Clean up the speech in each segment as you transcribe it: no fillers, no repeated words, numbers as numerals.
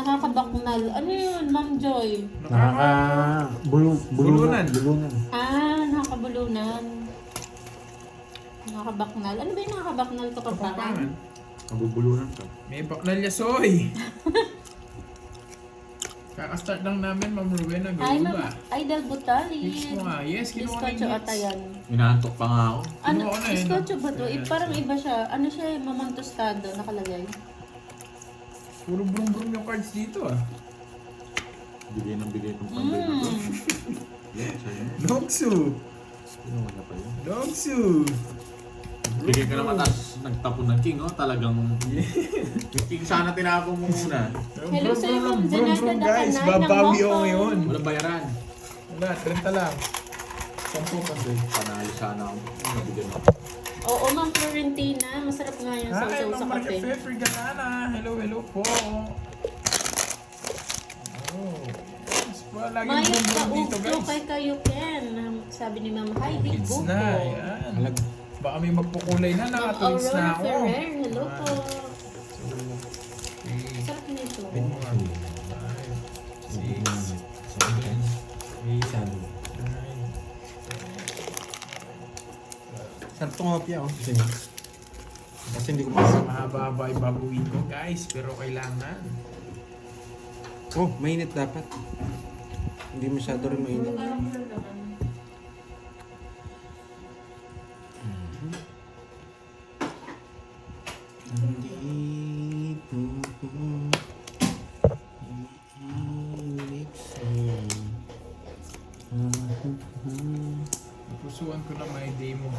Nakakabaknal. Ano yun, Ma'am Joy? Bulunan. Nakakabulunan. Nakakabaknal. Ano ba yung nakakabaknal Kapampangan? Nabubulunan ka. May baknal yasoy. Kaka-start lang namin, Ma'am Rowena. Ay, Gawin Ma'am ba? Idol Butalin. Hits mo nga. Yes, kinuha ko Bizcocho ng ata hits. yan. Inaantok pa nga ako. Ano, Kinuha ko na yun, bizcocho no? ba to? Ayan. Parang iba siya. Ano siya, mamang tostado nakalagay. Puro brum-brum yung cards dito ah. Bigay ng bigay itong pambay na to. Yan, sa'yo. Dogsu! Pinuha na pa yun. Dogsu! Bigay ka naman tapos nagtapon ng king, oh. Talagang... Yung king sana tinapon mo muna. Hello sa'yo, Ma'am Brum-brum Zenaida guys, Dakanay ng babawi Hong ako Kong. ngayon. Walang bayaran. Wala, 30 lang. 10 pa doon. Panalo sana ako. Nabigyan ako. Oo, Ma'am Florentina. Masarap nga yung Hi, sausaw sa Ma'am kape. Marquefe Frigalana. Hello, hello po. Oh. Yes, laging May brum-brum dito kaugto guys. kay kayo, Ken. Sabi ni Ma'am Heidi It's Buko. na, yan. Baka may magpukulay na, Ma'am nakatulis na Aurora ako. Ferrer, hello po. Okay. Sarap nito. 4, 5, 6, 7, 8, 9. Sarap tong hopya, oh. Kasi hindi ko pa. Mahaba-haba yung babuin ko guys, pero kailangan. Oh, mainit dapat. Hindi masyado rin mainit. Nandito ko. Iibig sa'yo. Napusuan ko na may demo.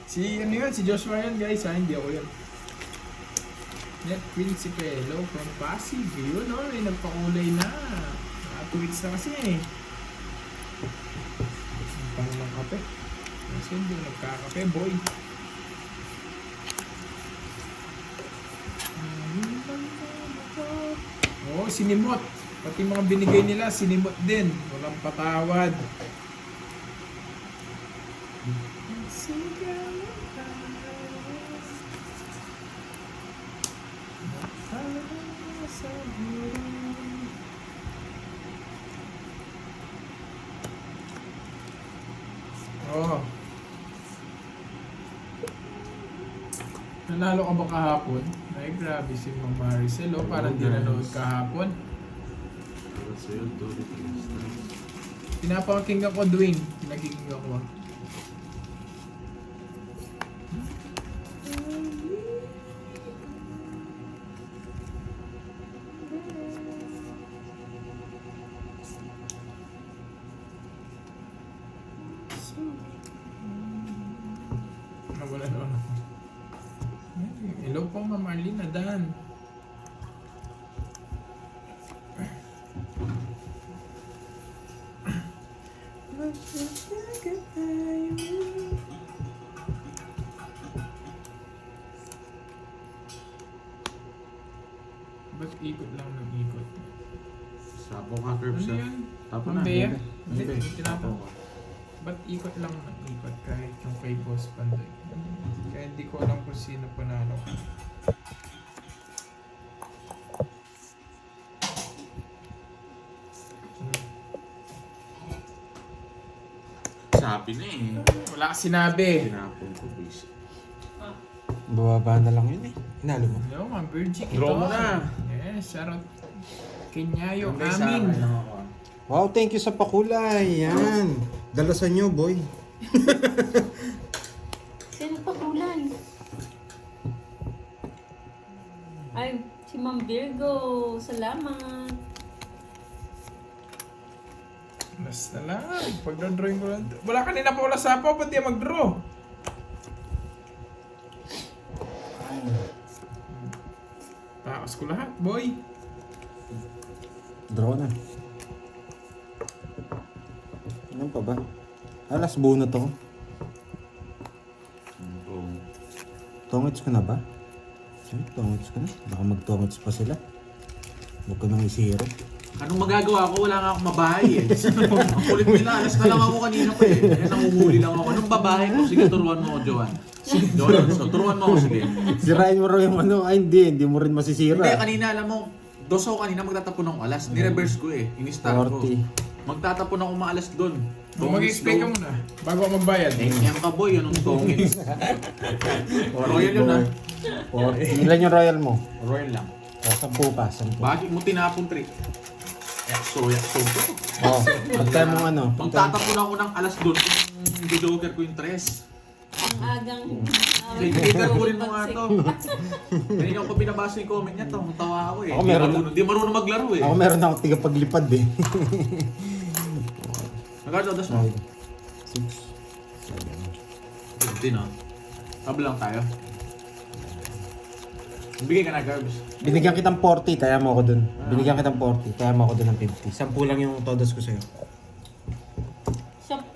Si ano yun? Si Joshua yun guys ha? Hindi ako yun. Net Principe, hello from Pasig. Yun o, may nagpakulay na. Nakatweets na kasi eh. Ang pang ng kape. Kasi hindi nagkakape boy. Oh, sinimot. Pati mga binigay nila, sinimot din. Walang patawad. Oh. Nanalo ka ba kahapon? Ay, grabe si Ma'am Maricel, oh. Parang di nanood kahapon. Para sa'yo, 2 liters. Pinapaking ako, Dwayne. Pinagiging ako. Nawala na ako. Hello po, Ma'am Marlene Adan. Ba't ikot lang ng ikot? Sabong ka, Curbs, Ano ha? yun? Tapo Ang na. beya? Hindi, Hindi, tinapon. tapo ka. Ba't ikot lang ng ikot kahit yung kay Boss Pandoy? Kaya hindi ko alam kung sino panalo. Sabi na eh. Wala ka sinabi. Tinapon ko, please. Bababa na lang yun eh. Hinalo mo. Hello, Ma'am Virgie. Draw mo na. Yes, shoutout. Kenyayo, Hanggang sa amin. akin lang ako, ah. Wow, thank you sa pakulay. Yan. Dalasan nyo, boy. Sino pa kulay? Ay, si Ma'am Virgo. Salamat. Basta lang. Pagdodrawing ko lang. Wala kanina pa wala sapaw. Ba't di mag-draw? Taos ko lahat, boy. Draw na. Ano pa ba? Alas buo na to. Oo. Tongits ko na ba? Ay, tongits ko na. Baka mag-tongits pa sila. Huwag ko nang isiro. Anong magagawa ko? Wala nga akong mabahay eh. Ang kulit nila. Alas na lang ako kanina pa eh. Kaya nanguhuli lang ako. Anong babahay ko? Sige, turuan mo ako, Joan. Joan, so, turuan mo ako, sige. Sirain mo raw yung ano. Ay, hindi mo rin masisira. Hindi, kanina alam mo, dos ako kanina magtatapon ako alas. Ni-reverse ko eh. Ini-start ko. 40. Magtatapon ako maalas doon. Mag-explain ka muna bago ako magbayad. Yan ka boy, anong tongits? Royal yun ah. 40. Ilan yung royal mo? Royal lang. 10 pa, 10. Bakit mo tinapon 3? Yakso to. Oh, pagka mo ano? Magtatapon ako ng alas doon kung joker ko yung 3. Ang agang... Later ko rin mo nga to. Kanina ko pinabasa yung comment niya to. Tawa ako eh. Ako meron Di marunong maglaro eh. Ako meron akong tigapaglipad eh. Nagkano das mo? 6. 15 ah. Tab lang tayo. Bigay ka na Garbs. Binigyan kitang 40, kaya mo ako dun. Binigyan kitang 40, kaya mo ako dun ng 50. 10 lang yung todos ko sa'yo.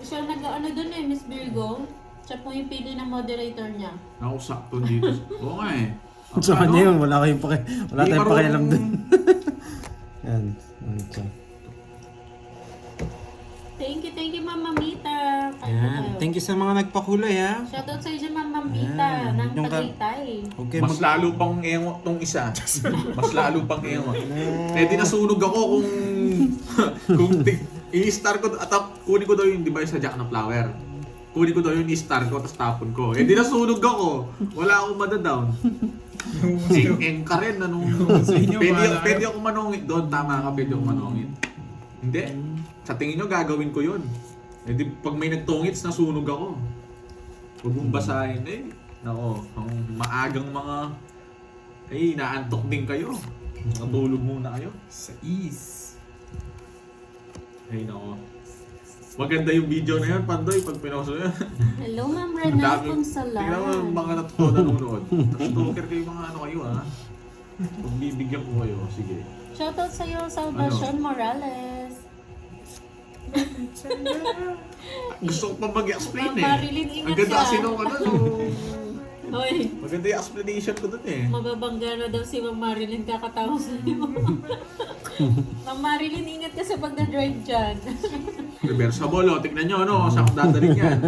Siya nag-ano dun eh, Miss Virgo. Siya po yung pili ng moderator niya. Ako sakto dito. Oo nga eh. Sa kanya yun, wala tayong pakialam dun. Yan. Okay. Thank you, Mama Mita. Yan. Thank you sa mga nagpakulay ha. Shoutout sa iyo, Mama Mita, Yan. ng Yung ka- Tagaytay. Okay, Mas lalo pang engot tong isa. Mas lalo pang engot. Pwede nasunog ako kung i-star ko at kunin ko daw yung device sa Jack na flower. Kunin ko daw yung i-star ko tapos tapon ko. Eh di nasunog ako. Wala akong madadown. Eng ka rin anong Sa inyo, bahala pwede kayo. ako manungit doon. Tama ka, pwede ako manungit. Hindi. Sa tingin nyo gagawin ko yun. Eh di pag may nagtungits nasunog ako. Huwag mong basahin eh. Nako, ang maagang mga naantok din kayo. Natulog muna kayo. Sa is. Ay nako. Maganda yung video na yun, Pandoy, pag pinoso yun. Hello, Ma'am Ang Renal dami. Consalan. Tingnan mo yung mga nanonood. Stalker kayo mga ano kayo ha. Pagbibigyan ko kayo, sige. Shoutout sa iyo, Salvacion Ano? Morales. Gusto ko pa mag-explain Ma'am eh. Marilyn, ingat Ang ganda ka. kasi nung ano, Oy, maganda yung explanation ko dun eh. mababangga na daw si Ma'am Marilyn kakatawa sa iyo. Ma'am Marilyn, ingat ka sa pagdadrive dyan. Reversible, tignan nyo ano, saan ko dadaling yan.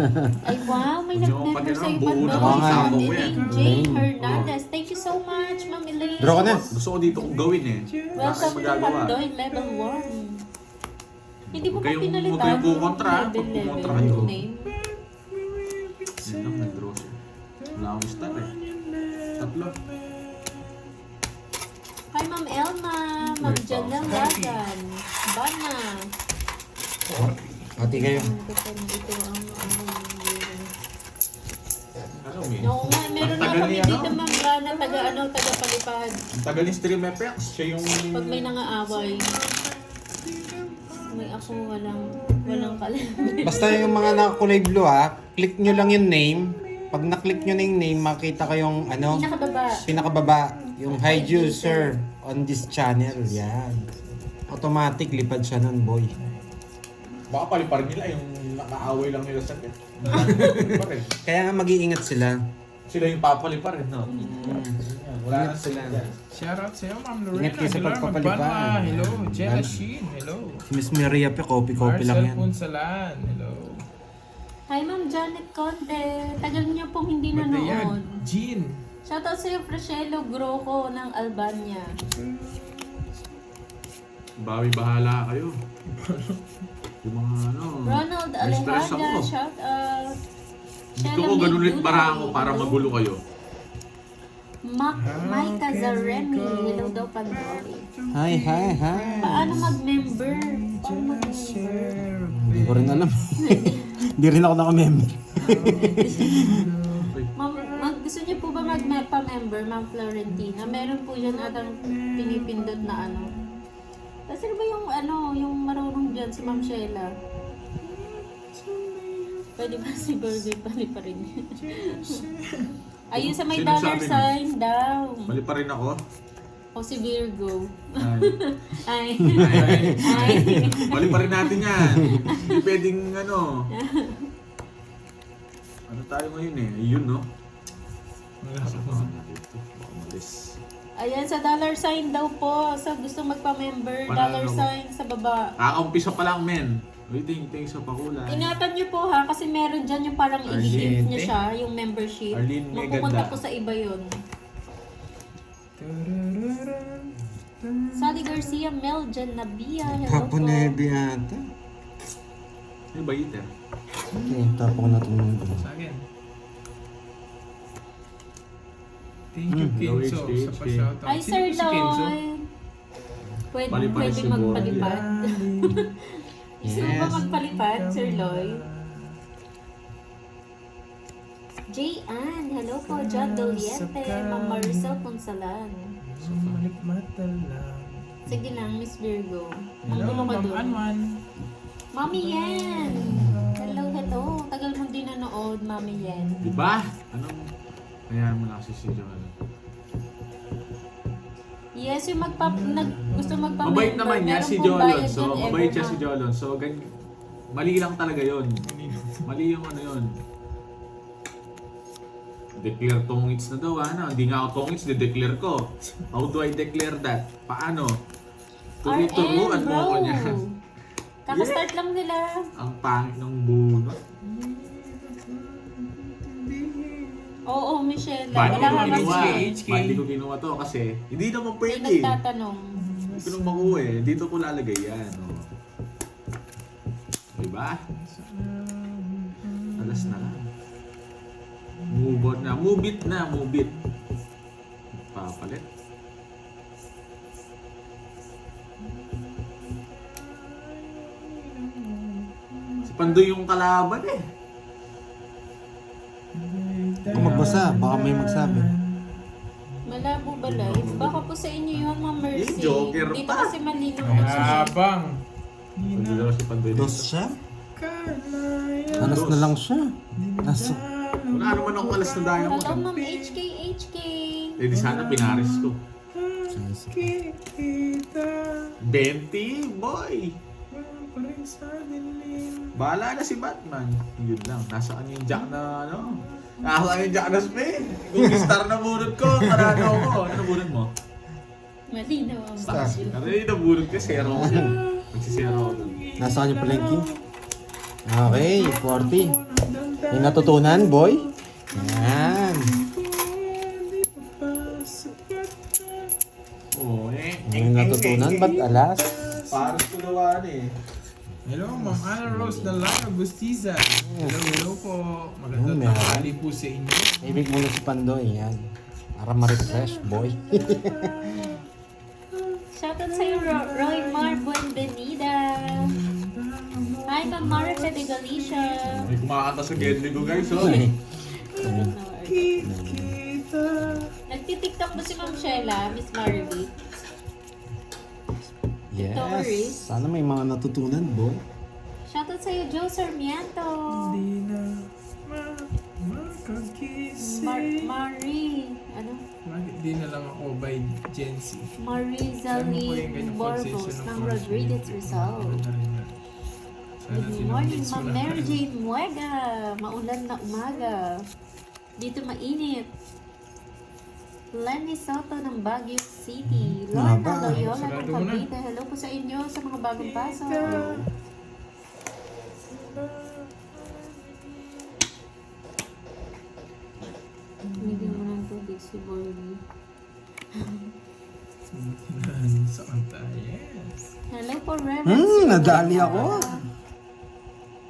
Ay wow, may Yung nag-member sa pati iyo naman, buo pa na daw. mga sabo Si ko yan. Elaine J. Hernandez. Thank you so much, Ma'am Elaine. Draw ka na. Gusto ko dito kong gawin eh. Wala Welcome kayong to magagawa. Pandoy, level 1. Hindi mo Huwag pa kayong- pinalitan huwag kayong kukontra, ha? level Pag kumontra level kayo. name. Yan lang, nag-draw siya. Wala akong star eh. Tatlo. Hi, Ma'am Elma. Ma'am Janelle Lagan. Bana. Ati kayo. Ito ang Ano, Min? Oo nga, meron Ang na tagal kami ni dito, ano? Ma'am Bana, taga Palipad. Ang tagal ni Stream FX, siya yung... Pag may nangaaway. May ako walang kalam. Basta yung mga nakakulay blue ha, click nyo lang yung name. Pag na-click nyo na yung name, makita kayong ano, Pinakababa. pinakababa, yung hide user on this channel. Yan. Automatic, lipad siya nun, boy. Baka paliparin nila yung nakaaway lang nila sa pet. Bakit? Kaya nga mag-iingat sila. Sila yung papaliparin, no? Wala na sila. Shoutout sa iyo, Ma'am Lorena. Ingat kayo sa Hello, pagpapaliban. Magbanwa. Hello. Jenna Yan. Sheen. Hello. Si Miss Maria pa, copy-copy lang Marcel yan. Punsalan. Hello. Hi, Ma'am Janet Conte. Tagal niyo pong hindi Matayan. nanood. Jean. Shoutout sa iyo, Frashelo Groco ng Albania. Bawi bahala kayo. Yung mga ano... Ronald may stress Alejandra, ako. shoutout. Gusto ko ganun ulit bara ako para magulo kayo. Mai Cazaremi. Hello daw, Pandoy. Hi, hi, hi. Paano mag-member? Paano mag-member? Hindi ko rin alam. Hindi rin ako naka-member. Gusto niyo po ba mag-member, Ma'am Florentina? Meron po yan atang pinipindot na ano. Kasi ba yung yung marunong dyan, si Ma'am Sheila? Pwede ba si Burger pa rin? Ayun sa may Sino dollar sabi sign daw. Mali pa rin ako. O si Virgo. Ay. Ay. Ay. Ay. Mali pa rin natin yan. Hindi pwedeng ano. Ano tayo ngayon eh? Yun no? Ayan, sa dollar sign daw po. Sa gusto magpa-member, Panalo dollar ko. sign sa baba. Kakaumpisa pa lang men. Waiting sa pakulay. Ingatan niyo po ha, kasi meron dyan yung parang Arlene, i-hint niya siya, yung membership. Arlene, may Mapupunta ganda. po sa iba yun. Sally Garcia, Meljan Nabia, hello Kapo po. Nebe ata. Ano ba iter? Okay, tapos na itong Sa akin. Thank you, Hello, Kenzo, HK. sa pa-shoutout. Ay, Sino Sir po si Kenzo? Lloyd. Pwede Palipad si Boy. magpalipad. Gusto mo ba magpalipad, Sir Lloyd? J.Ann, hello po. John Doliente, Ma'am Maricel Ponsalan. Malikmata lang. Sige lang, Miss Virgo. Hello, Magulo ka Ma'am doon. Anwan. Mami Yen! Hello, hello. Tagal mo din nanood, Mami Yen. Diba? Anong... Hayaan mo na kasi si Joel. Yes, yung gusto magpa-member. Mabait naman niya meron si pong Jolon. bayad So, yun, mabait siya every si month. Jolon. So, mali lang talaga yun. Mali yung ano yun. Declare tongits na daw, ano? Hindi nga ako tongits, de-declare ko. How do I declare that? Paano? Turuan mo ako niya. Kaka-start lang nila. Ang pangit ng bunot. Oo, Michelle. Ba't Wala ko ka ginawa? HK. Ba't di ko ginawa to? Kasi hindi naman May pwede. nagtatanong. Hindi ko nang makuha eh. Dito ko lalagay yan. Oh. Diba? Alas na lang. Move on na. Move it na. Move it. Papalit. Si Pandoy yung kalaban eh. Kung magbasa, baka may magsabi. Malabo ba live? Baka po sa inyo yun, Ma'am Mercy. Eh, Joker Dito pa. kasi malinaw Ang ang susunod. habang. Magdalawa si Pandoy dito. Dos siya? Kalaya. Alas na lang siya. Nasa... Wala naman ako alas na dahil ako. Hello, Ma'am HK. Eh di sana pinaris ko. Kita. 20, boy! Wala pa rin sa dilim. Bahala na si Batman. Yun lang. Nasaan yung Jack na ano? Nasaan yung Jack na Spain? Yung star na bunod ko. Karanaw ko. Ano bunod mo? Malinaw ang Star. video. Ano yung nabunod ko? Zero ko dun. Magsisero ko dun. Nasaan yung palengke? Okay, 40. May natutunan, boy? Yan. Oo eh. May natutunan, ba't alas? Paros ko gawaan eh. Hello, Ma'am Ana Rose Dalano Bustiza. Hello po. Magandang Meron. tanghali po sa inyo. Ibig muna si Pandoy, yan. Para ma-refresh, boy. Shoutout sa'yo, Roy Mar Buenvenida. Hi, Ma'am Marica de Galicia. May kumakanta sa Gedli ko guys. Oh. Kita. Nagtitiktok ba si Ma'am Sheila, Miss Maribit? Yes. Sana may mga natutunan, boy. Shoutout sa'yo, Joe Sarmiento. Di na makagising. Marie, ano? Bakit di na lang ako by Gen Z? Marie Ano po yung Zalie kanyang Borbos position ng of Rodriguez Rizal. Good morning, Ma'am Mary Jane Muega. Maulan na umaga. Dito mainit. Lenny Soto ng Baguio City. Lorna Haba. Loyola ng Sarado mo na. Cavite. Hello po sa inyo sa mga bagong pasok. Binigyan mo ng tubig si Borby. Sa kanta, yes. Hello po, Reverend. Nadali ako.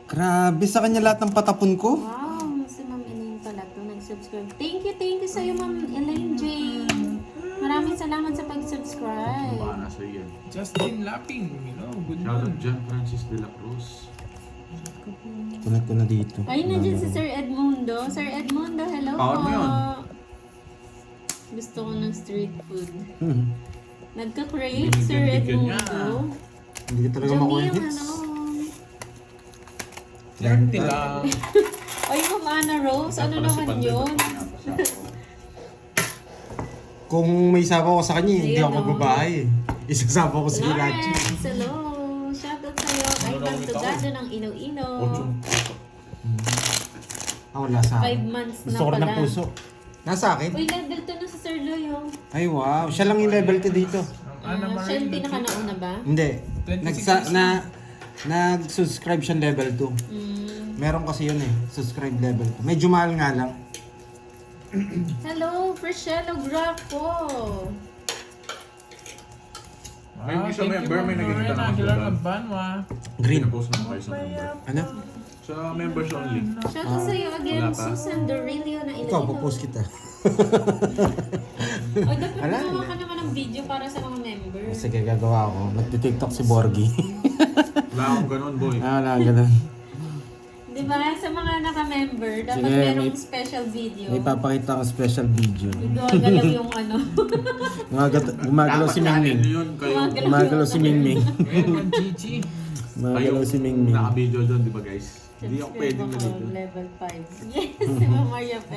Grabe sa kanya lahat ng patapon ko. Wow, si Ma'am Elaine pala to nag-subscribe. Thank you sa iyo, Ma'am Elaine Jane. Maraming salamat sa pag-subscribe. Baka nasa iyo. Justin Lapping, good Shoutout morning. John Francis de la Cruz. Connect ko na dito. Ay, nandiyan si Sir Edmundo. Sir Edmundo, hello Power po. mo yun. Gusto ko ng street food. Hmm. Nagka-crave, Sir Binibigyan niya. Edmundo. Hindi ko talaga makuha Jamie, yung hits. ano? 30 lang. Ay, Ma'am Ana Rose, ano Pala si naman Pandoy. yun? Kung may isawa ko sa kanya, hindi Ayun, ako oh. magbabahay. Isasama ko si Ilachi. Lawrence, hello. Shoutout sa'yo. Ay, Ano Tugado ng Iloilo. Wala sa 5 akin. months na Gusto ko rin pala. ng puso. Nasa akin? Uy, level 2 na si Sir Loy, oh. Ay wow, siya lang yung level 2 dito. Ana Siya yung Marie pinaka-nauna ba? Hindi. 26 Nag-subscribe siya level 2. Meron kasi yun eh, subscribe level 2. Medyo mahal nga lang. Hello, Priscello Graco. Ayun, isa member, may nakikita naman Aguilar doon. Banwa. Green. Pinapost mo kayo sa member. Ano? Sa members only. Shoutout sa'yo again, Wala pa. Susan Dorilio na Ikaw, Iloilo. papost kita. O, dapat Ala. gumawa ka naman ng video para sa mga member. Sige, gagawa ako. Nagtitiktok si Borgie. Wala akong ganun, boy. Wala, ganun. Di ba? Sa mga naka-member, dapat Sige, merong may- special video. May papakita akong special video. Gagalaw yung ano. Gumagalaw si Dapat Mingming. yun, kayo. Gumagalaw si Mingming. Ngayon, Gigi. Gumagalaw si Mingming. naka-video doon, di ba guys? Hindi ako pwedeng na dito. Level 5. Yes, si Ma'am Maria pa.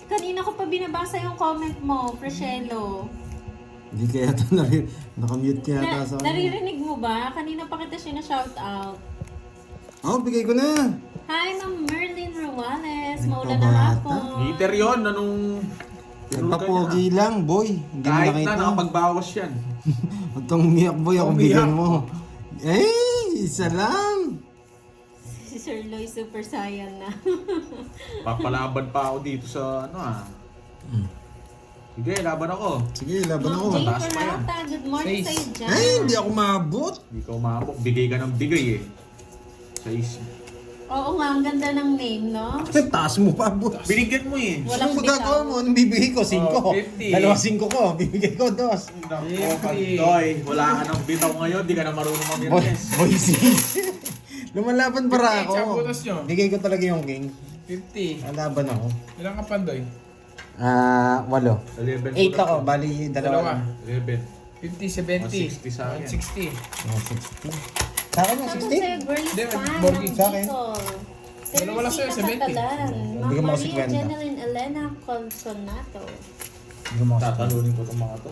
Kanina ko pa binabasa yung comment mo, Preshelo. Hindi kaya ito nakamute kaya ata sa kanya. Naririnig mo ba? Kanina pa kita siya na shout out. Oh, bigay ko na. Hi, Ma'am Merlin Ruales. Ay, Maulan na pabata. hapon. Heater yun, anong... Nagpapogi lang, boy. Hindi mo Kahit nakita. na, nakapagbawas yan. Huwag kang umiyak, boy. Ako Umiyak. bigyan mo. Eh, isa lang. Si Sir Loy Super Saiyan na. Papalaban pa ako dito sa Sige, laban ako. Sige, laban ako. Ma'am Jane Mataas pa yan. Peralta, good morning Face. sa'yo dyan. Ay, hindi ako maabot. Hindi ka umabok. Bigay ka ng bigay eh. Sa Oo nga, ang ganda ng name, no? Taas mo pa, boy. Binigyan mo eh. Walang Anong magagawa mo? Anong bibigay ko? 5. Oh, 50. Dalawa 5 ko. Bibigay ko 2. Nako, Pantoy. Wala ka ng bitaw ngayon. Di ka na marunong Boy, mamirnes. boy, sis. Lumalaban para 50, ako. sa butas nyo. Bigay ko talaga yung king. 50. Lalaban ako. Ilang ka pandoy? 8. 11 8 ako. Bali, Dalawa. dalawa. 11. 50, 70. 160 sa akin. 160. 16. Sa akin yung Tapos 16. sa'yo, Grace Hindi, Fan, Borgie. ng Sa akin. Bicol. Dalawa lang sa'yo, Teresita 70. Catalan. Ma'am Bigyan mo ako Maria 50. Jeneline Elena Colsonato. Tatalunin ko itong mga to.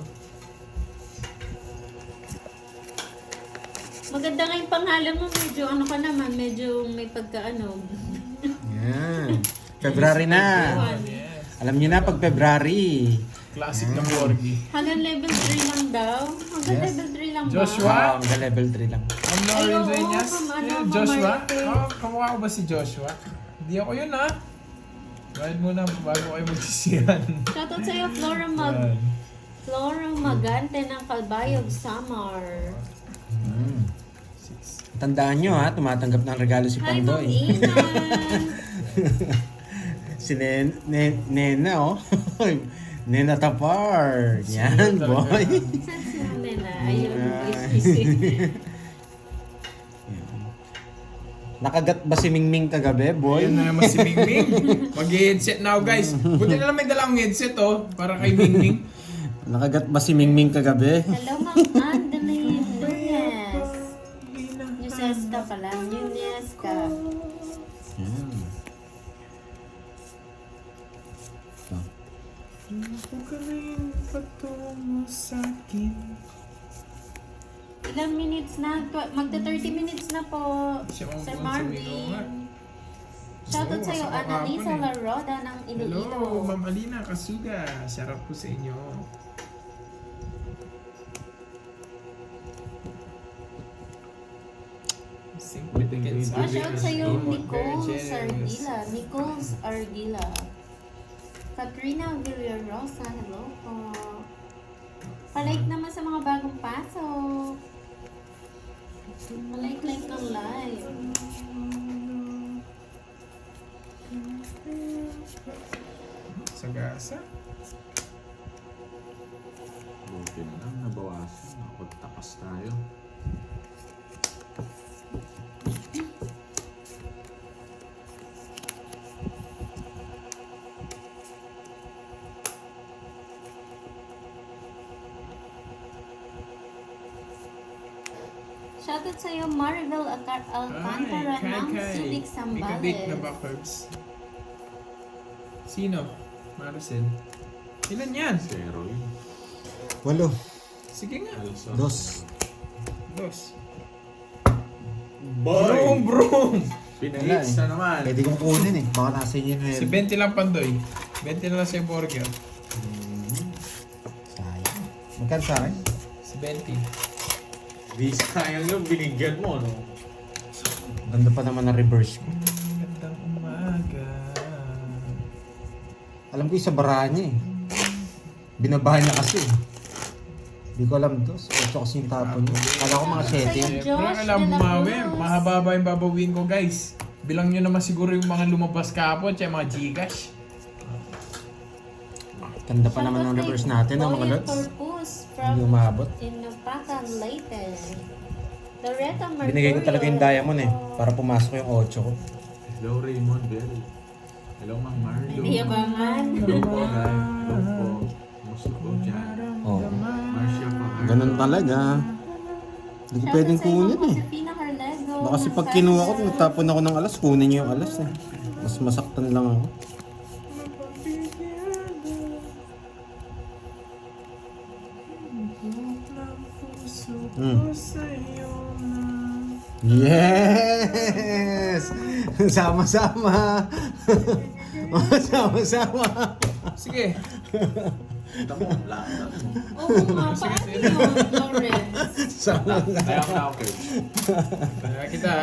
Maganda nga yung pangalan mo, medyo ano ka naman, medyo may pagka-ano. Yan. February na. Yes. Alam niyo na pag February. Classic na Borgie. Hanggang level 3 lang daw. Hanggang Yes. level 3 lang ba? Joshua? Hanggang level 3 lang. Ang Ay, Lauren oo, Dueñas? ano, Yeah, Ma'am Joshua? Marites. Oh, kamukha ko ba si Joshua? Hindi ako yun ha. Bayad muna bago kayo magsisiyan. Shoutout sa'yo, Yan. Flora Magante ng Calbayog, Samar. Tandaan nyo ha, tumatanggap ng regalo si Hi, Ma'am Pandoy. Inan. Si Nena oh. Nena Tapar. Yan, talaga. boy. Saan si Ma'am Nena? Ayun, Ay. voice receive. Nakagat ba si Mingming kagabi, boy? Ayun na naman si Mingming. Mag-headset now guys. Buti na lang may dalang headset oh. Para kay Mingming. Nakagat ba si Mingming kagabi? Hello, Ma'am Andeline Nunez. Nunez ka pala. Nunez ka. Yan. Huwag ka rin patungo sa'kin. Ilang minutes na? Magta 30 minutes na po. Siya ang Sir kung sabihin ko nga. Marvin. Shoutout Oo, sa'yo, masama ka Annalisa hapon eh. Laroda ng Hello, Iloilo. Ma'am Alina Kasuga. Sarap po sa inyo. Shoutout sa'yo, Nicole Very generous. Sardila. Nicole Ardila. Katrina Villarosa, hello po. Palike naman sa mga bagong pasok. Palike-like ng live. Sagasa. Buti na lang, nabawasan. Nakapagtakas tayo. Shoutout sa'yo, Maribel Alcantara ng Subic May na ba, Sambales. Curbs? Sino? Maricel. Ilan yan? Zero yun. 8. Sige nga. Alsa. 2. Dos. Boy! Bro! Pinahits na naman. Pwede kong kunin eh. Baka nasa inyo na Si 20 lang Pandoy. 20 na lang siya burger. Sayang. Magkano sa akin? Si 20. Di sayang yun, binigyan mo, no? Ganda pa naman na reverse ko. Magandang umaga. Alam ko isa bara niya eh. Binabahan niya kasi. Hindi ko alam to. 8 kasi yung tapon niya. Kala ko mga 7 yan. Josh Siyempre, alam de la bumawi. Cruz. Mahaba yung babawin ko, guys. Bilang nyo naman siguro yung mga lumabas kahapon, tsaka mga Gcash. Ganda pa naman ng reverse natin, no, mga lods. Corpus Hindi from umabot. Inupacan, Leyte. Loretta Mercurio. Binigay ko talaga yung diamond eh. Para pumasok yung 8 ko. Hello, Raymond Bell. Hello, Mang Marlo. Hindi yabangan. Hello po, guys. Hello po. Musto po dyan. Oo. Marcia pa. Ganun talaga. Hindi ko pwedeng kunin eh. Josefina Carlego. Baka kasi pag kinuha ko, natapon ako ng alas, kunin niyo yung alas eh. Mas masaktan lang ako. Yes! Sama-sama! Sama-sama! Sige. Ito mo, lahat mo. Oo nga, paano yun, Lawrence? Sama Kaya ako na ako. Kaya kita.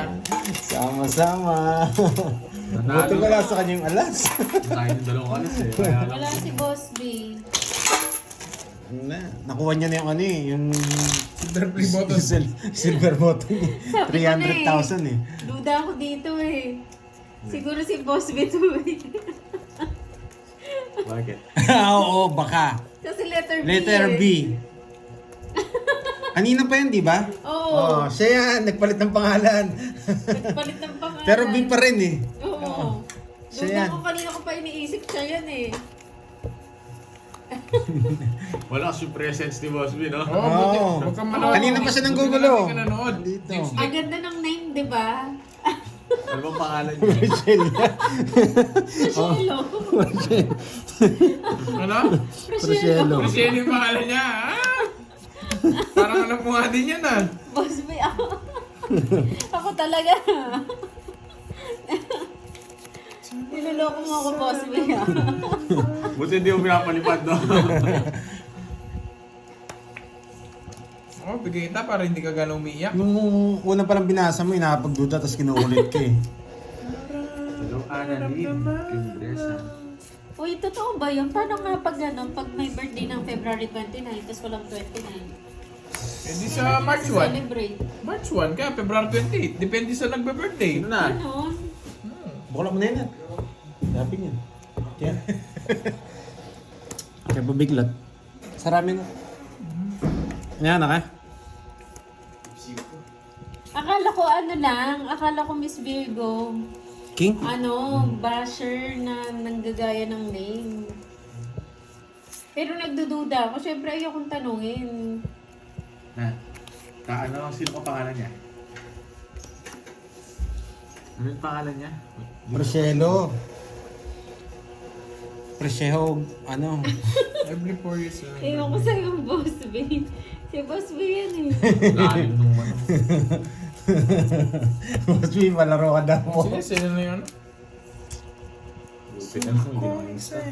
Sama-sama! Buti Nanalo wala sa kanyang alas. Tayo ng dalawang alas eh. Kaya lang. Wala si Boss B. Nakuha niya na yung ano eh, yung Silver play button. silver button eh. Sabi ko na 300,000 eh. Duda ako dito eh. Siguro si Boss B to eh. Bakit? Oo, baka. Kasi letter B Letter eh. B. Kanina pa yan, di ba? Oo. Siya yan. Nagpalit ng pangalan. Nagpalit ng pangalan. Pero B pa rin eh. Oo. Siya Duda yan. ko kanina ko pa iniisip siya yan eh. Wala kasi presence ni Boss B, no? Oo, buti. Oo. Huwag kang manood. Kanina pa siya Buti nanggugulo. na hindi ka nanood. Dito. Ang ganda ng name, di ba? Ano bang pangalan niya? Rochelo. Ano? Rochelo. Rochelle yung pangalan niya. Ah! Parang alam mo nga din yan ah. Boss B ako. Ako talaga. Niloloko mo ako, Boss B. Buti hindi mo pinapalipad, no? Oh, bigay kita para hindi ka gano'ng umiiyak. Nung una palang binasa mo, inapagduda, tapos kinuulit ka eh. Hello, Annalyn. Kimbresa. Uy, totoo ba yun? Paano nga pag ano, pag may birthday ng February 29, tapos walang 29? Eh di sa March 1. Celebrate. March 1 ka, February 28. Depende sa nagbe-birthday. Sino na? Ano? Bukla mo na yan. Dapin yan. Kaya. Kaya pabiglat. Sarami na. Yan na ka? Akala ko Miss Virgo, King? ano, basher na nanggagaya ng name. Pero nagdududa ako, syempre ayokong tanungin. Na. Ano, sino ka pangalan niya? Ano yung pangalan niya? Rochelo. Rochelo, ano? Every 4 years lang. Ewan ko sa'yo, Boss B. Si Boss B yan eh. Lalim nung ano. Mas may malaro ka daw mo. Sige, sino na yun? Lupit ano, hindi naman yung star.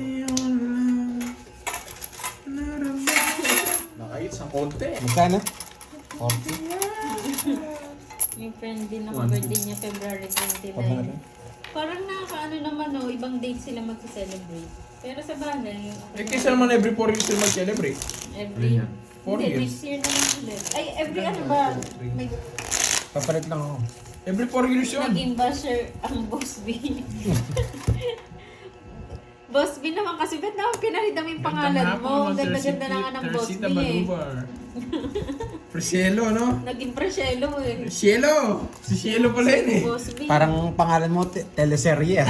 Nakahits ang konti. Magkano? 40. May friend din ako One. birthday niya February 29. Parang nakakaano naman oh, ibang date sila magse-celebrate. Pero sa bagay, Eh, kaysa naman every 4 years sila mag-celebrate. every... Ano yan? 4 Hindi, years. next year na lang ulit. Ay, every ano ba? May Papalit lang ako. Every 4 years yun. naging basher ang Boss B. Boss B naman kasi, ba't naman pinalitan mo yung pangalan mo? Ang ganda-ganda na nga ng Boss B eh. Priscielo, no? Naging presyelo eh. Cielo! Si Cielo pala yun eh. Boss B. Parang pangalan mo, teleserye ah.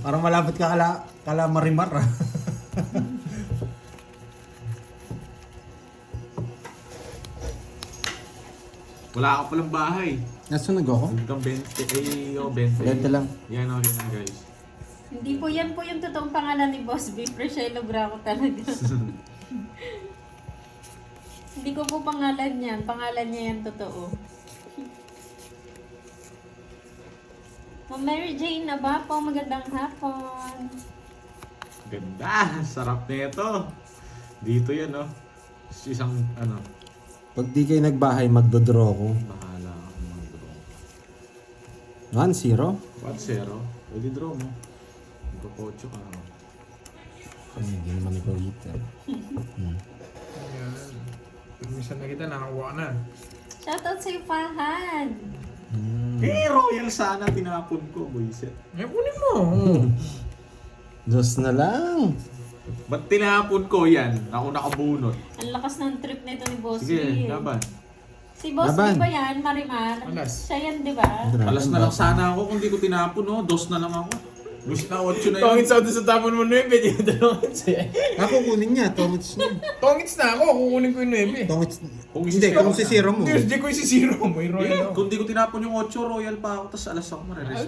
Parang malapit ka kala Marimar ah. Wala ka palang bahay. Nasunog ako? Hanggang 20. Eh, 20. 20 lang. Yan o rin na guys. Hindi po yan po yung totoong pangalan ni Boss B. Presyelo Braco talaga. Hindi ko po pangalan yan. Pangalan niya yan totoo. Ma'am Mary Jane na ba po? Magandang hapon. Ganda! Sarap na ito. Dito yan, no? Isang, ano, Pag di kayo nagbahay, magdodraw ko. bahala ako mag-draw. 1-0. 1-0. Pwede draw mo. Magpapocho ka. Ay, hindi naman ikaw hita. Ayan. Permission na kita, nakakuha na. Shoutout sa'yo, Fahad. Royal sana tinapon ko, boyset. Eh, kunin mo. Diyos na lang. Ba't tinapon ko yan? Ako nakabunot. Ang lakas ng trip nito ni Boss Sige, B. laban. Si Boss Laban. B ba yan, Marimar? Alas. Siya yan, di ba? Alas na lang sana ako kung di ko tinapon, no? Dos na lang ako. Gusto na 8 na yun. Tongits ako sa tapon mo 9, di ko dalawang sa'yo. Ako kunin niya, tongits niya. Tongits na ako, kukunin ko yung 9. Tongits. Kung Hindi, isisira kung ka. sisira mo. Hindi ko isisiro mo, yung royal ako. Kung di ko tinapon yung 8, royal pa ako, tapos alas ako mareres.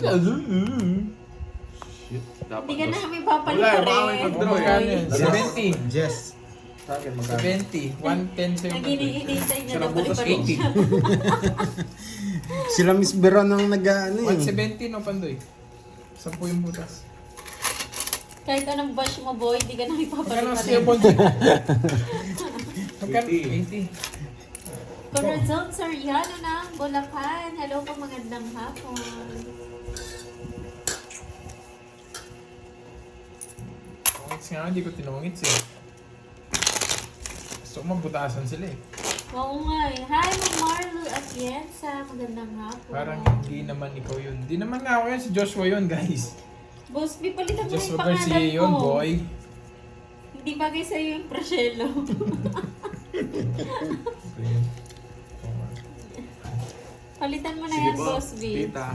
Shit, dapat Hindi ka dos. namin papalit Wala, pa baka may rin. pag-draw eh. Magkano yan? Yes. 70. Yes. Sa akin, magkano? 70. 110 sa'yo. Nag-iniintay niya na Sarap butas pari-pari ko. siya. Sila Miss Veron ang nag-ano eh. 170 no, Pandoy? 10 yung butas. Kahit anong bash mo, boy, hindi ka namin Magkano papalit pa sa'yo, rin. Ponzi? Magkano? 80. 80. Corazon Soriano ng Bulacan. Hello po, magandang hapon. Tongits nga, hindi ko tinongits eh. Gusto ko mabutasan sila eh. Oo nga eh. Hi, Ma'am Marlo Atienza. Magandang hapon. Parang hindi naman ikaw yun. Hindi naman nga ako yan, si Joshua yun, guys. Boss B, palitan mo na yung Joshua pangalan Garcia yun, ko. boy. Hindi bagay sa'yo yung Prashelo. Palitan mo na Sige yan, po, Boss B. tita.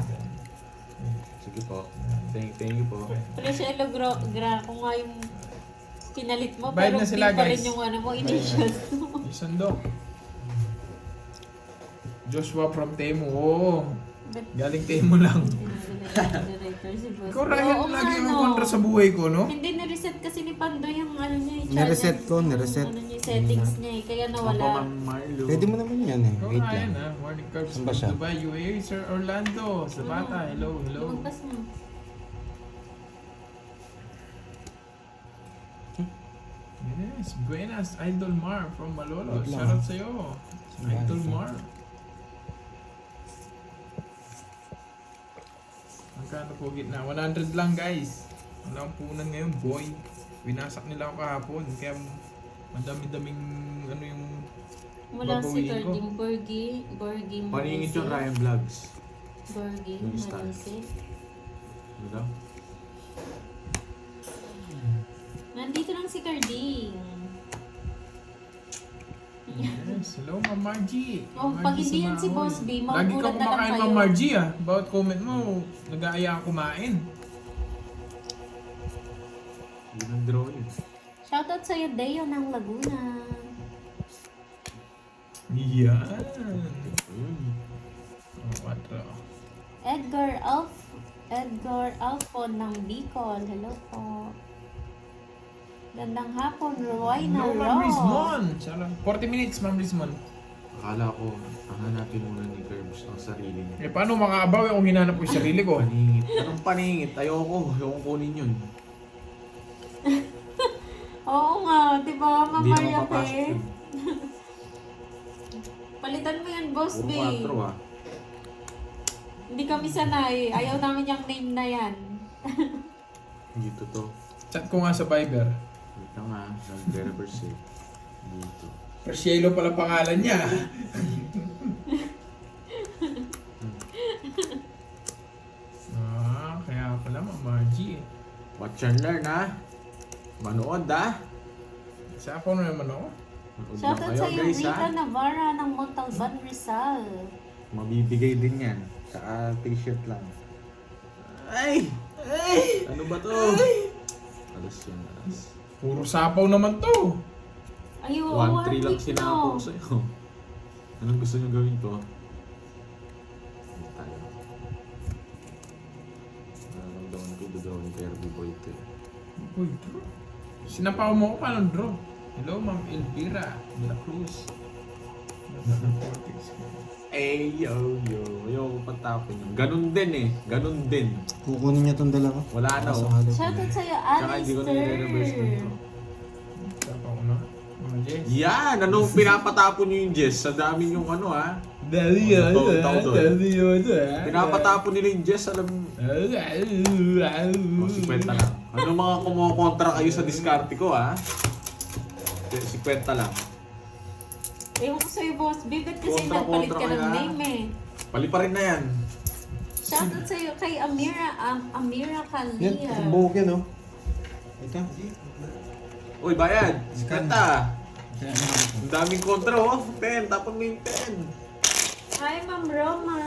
Sige po. Thank you po. Prashelo kung nga yung pinalit mo, Bayad pero na sila, B pa rin guys. yung ano mo, initials mo. Yung sandok. Joshua from Temu. Oo. Ba't Galing Temu lang. director si Boss B? Ikaw, Ryan, Oo lagi nga, ang no. kontra sa buhay ko, no? Hindi na-reset kasi ni Pando yung ano niya, yung Nireset channel. ko, nireset. Ano niya, yung settings niya eh, kaya Opo, nawala. Ma'am Marlo. Pwede mo naman yan eh. Ikaw, Wait Ryan, lang. ha? Morning Curbs Saan from ba siya? Dubai, UAE, Sir Orlando. Sabata, hello, hello. Lumagpas mo. Yes, buenas, Idol Mar from Malolo. Wait lang. Shoutout sa'yo. Idol Sige. Mar. Magkano po gitna? 100 lang, guys. Wala akong punan ngayon, boy. Winasak nila ako kahapon. Kaya madami-daming ano yung Mula si babawiin ko. Carding Borgi Paningit yung Ryan Vlogs. Borgi Yung star. Manisi. Ano daw? Nandito lang si Carding. Yes, hello, Ma'am Margie. Oh, Ma'am pag Margie hindi yan si Samaoy. Boss B, Lagi magugulat kang na lang kumakain, kayo. Ma'am Margie, ah. Bawat comment mo, nag-aaya kang kumain. Yun ang draw yun. Shoutout sa'yo, Deo ng Laguna. Yan. Ayun. Oh, what the? Edgar Alfon ng Bicol. Hello po. Gandang hapon, Royna Hello, Ma'am Ro. Rizmon. 40 minutes, Ma'am Rizmon. Akala ko, hanapin muna ni Curbs ang sarili niya. Eh, paano makaabaw kung hinanap ko yung sarili ko? Paningit. Anong paningit? Ayoko kunin yun. Oo nga, di ba, Ma'am Hindi Maria naman papasok Pe? yun. Palitan mo yan, Boss Puro B. 4 ah. Hindi kami sanay. Ayaw namin yung name na yan. Dito to. Chat ko nga sa Viber. Wait lang ah. Nag-reverse eh. Dito. Prasielo pala pangalan niya. Kaya pala, Ma'am Margie. Watch and learn ah. Manood ah. Sa ako na naman ako. Manood lang Shoutout kayo sa'yo, guys Rita ah. Navarra ng Montalban, Rizal. Mabibigay din yan. Saka t-shirt lang. Ay! Ay! Ano ba to? Alas yun, alas. Puro sapaw naman to. Ay, oo, 1-3 lang sinako ko sa'yo. Anong gusto nyo gawin to? Ano tayo? Nararamdaman ko doon ni Kirby Boy ito eh. Uy, draw. Sinapaw mo ko, paano draw? Hello, Ma'am Elvira de la Cruz. Ay, yo. Ayoko patapin yun. Ganun din eh. Ganun din. Kukunin niya tong dalawa. Wala na oh. Shoutout sa'yo, Tsaka hindi ko na i-reverse na Alistair. ito. Sapaw na. Mga Jess. Yan! Anong pinapatapon nyo yung Jess? Sa dami yung ano ha? Pinapatapon nila yung Jess, alam mo. Si Kwenta lang. Ano mga kumukontra kayo sa diskarte ko, ha? Si Kwenta lang. Ewan ko sa'yo, Boss B. Ba't kasi Kontra, nagpalit kontra ka ng ka na. name eh? Pali pa rin na yan. Shoutout sa'yo kay Amira Yan, Kalia. buhok yan, oh. Ito. Uy, bayad! Si Kwenta! Ang daming kontra, oh. 10, tapon mo yung 10. Hi, Ma'am Roma.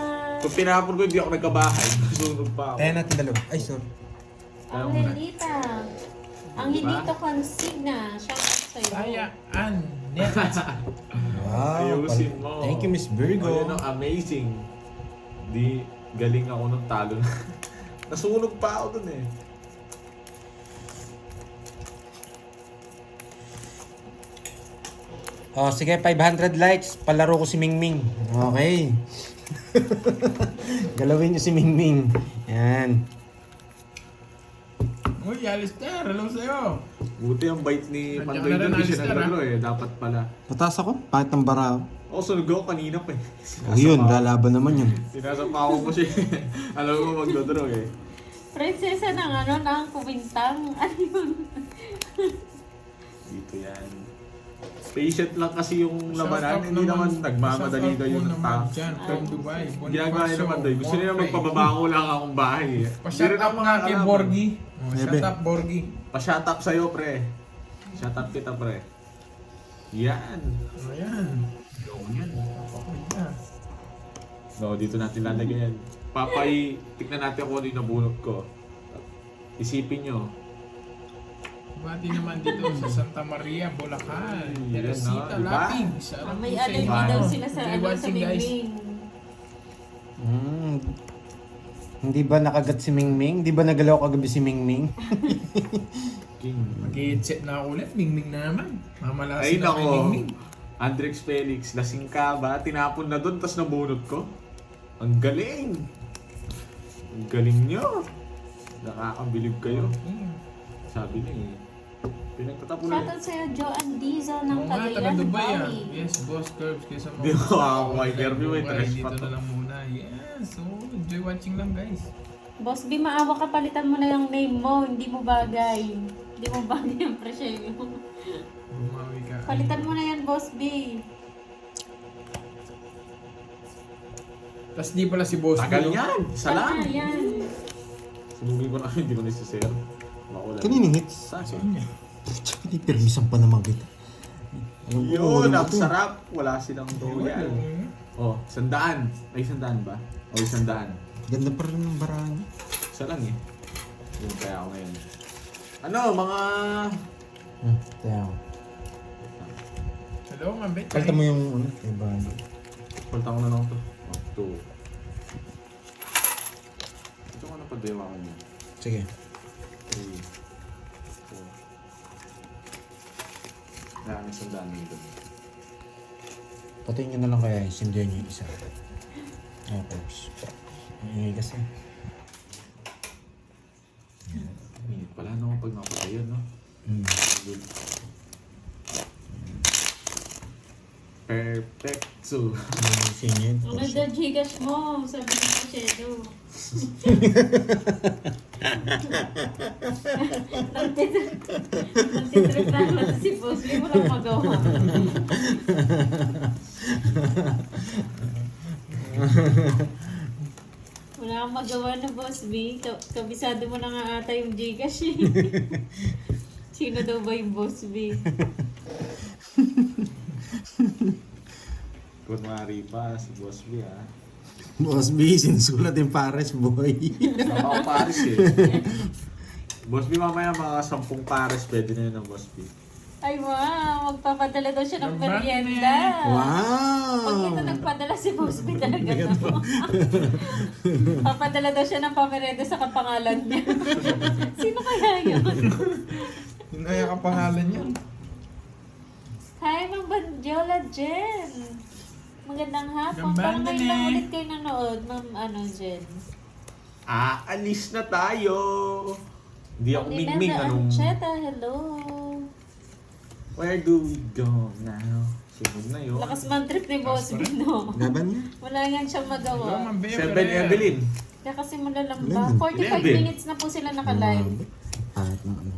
Kung tinapon ko, hindi ako nagkabahay. Nasunog pa ako. Natin dalawa. Ay, sorry. Angelita. Ang Diba? Angelito Consigna. Shoutout sa'yo. Sayaan. Net. Wow. Ayusin mo. Thank you, Miss Virgo. Ayun, amazing. Di, galing ako nung talo na. Nasunog pa ako dun eh. Oh, sige, 500 likes. Palaro ko si Mingming. Okay. Galawin niyo si Mingming. Yan. Uy, Alistair, hello sa'yo. Buti ang bite ni Nandiyan Pandoy ka na doon, rin, hindi siya Alistair, naglaro eh. Dapat pala. Patas ako. Pahit ang bara. Oo, sunog ako kanina pa eh. Oh, yun. Lalaban naman yun. Sinasapaw ko siya. Alam ko magdodraw eh. Prinsesa ng ano, ng kumintang. Ano yun? Dito yan. Patient lang kasi yung labanan. Hindi naman nagmamadali daw yung tao. Dyan, from Dubai. Ginagawa niya naman daw. Gusto nila magpababango lang akong bahay eh. Hindi Pa-shut rin up ako nga kay makakalaban. Borgie. Oh, Ebe. shut up, Borgie. Pa-shut up sa'yo, pre. Shut up kita, pre. Yan. Ayan. Yan. Papakoy na. No, dito natin lalagyan yan. Papay, tignan natin kung ano yung nabunot ko. Isipin nyo. Bati naman dito sa Santa Maria, Bulacan. Yan, Teresita, no? Diba? Lapig. Sarap po May sa allergy inyo. daw sila sa, Enjoy ano, sa watching, guys. Mingming. Hindi ba nakagat si Mingming? Hindi ba nagalaw kagabi si Mingming? King. Mag-headset na ako ulit. Mingming na naman. Mamalasin Ay, na kay nako. Mingming. Andrex Felix, lasing ka ba? Tinapon na doon, tas nabunot ko. Ang galing! Ang galing nyo! Nakakabilib kayo. Sabi niya eh. Pinagtatapunan. Shoutout sa'yo, Joanne Diesel ng Oo nga, taga Cagayan Dubai ah. Valley. Yes, boss Curbs. Kesa Di ko ako kay Kirby, may Dubai, trash dito pa to. na lang muna. Yes, so enjoy watching lang guys. Boss B, maawa ka, palitan mo na yung name mo. Hindi mo bagay. Hindi mo bagay ang presyo. Bumawi ka. Palitan mo na yan, Boss B. Tapos di pala si boss. Tagal no? yan! Isa lang! Yan. Sumugi ko na hindi ko nasi-share. Makulan. Kaninong hits? Saan? Hindi, permisan pa naman kita. Alam ko, Yun, ulam ang ko to. sarap. Wala silang royal. Oh, 100. Ay, 100 ba? O, 100. Ganda pa rin ng bara niya. Isa lang eh. Yun kaya ako ngayon. Ano, mga... Kaya ako. Hello, ma'am Bet. Kalta mo yung ano, iba. Palta ko na lang to. Oh, 2. Ito ko na pa-dewa ko niya. Sige. 3. 4. Kaya may 100 dito. Patayin nyo na lang kaya isindihan nyo yung isa. Okay. Ang ingay kasi. Minute pala no, pag nakapatay yun, no? Good. Perfecto. Ayusin nyo yun. Ang ganda Gcash mo, sabi ni Shadow. Nagtitrepano si Boss B, walang magawa. Wala kang magawa na, Boss B. Kabisado mo na nga ata yung Gcash eh. Sino daw ba yung Boss B? Kunwari pa si Boss B, ha? Boss B, sinusulat yung pares, boy. Baka pares eh. Boss B, mamaya mga 10 pares pwede na yun ng Boss B. Ay wow, magpapadala daw siya ng Naman merienda. Wow! Pag ito nagpadala si Boss B talaga to. Papadala daw siya ng pamerienda sa kapangalan niya. Sino kaya yun? Yun ay ang pangalan niya. Hi, Mang Banjola Jen. Magandang hapon. Parang Gambanda ngayon lang na. ulit kayo nanood, Ma'am Jen. Aalis na tayo! Hindi ako Pangilanda mingming anong... Ancheta, hello. Where do we go now? Sunod na yun. Lakas man trip ni Boss Bino. Laban niya. Wala yan siyang magawa. Seven Evelyn. Kaya kasi malalamba. Lemon. 45 Lemon. minutes na po sila naka-live. Kahit na ano.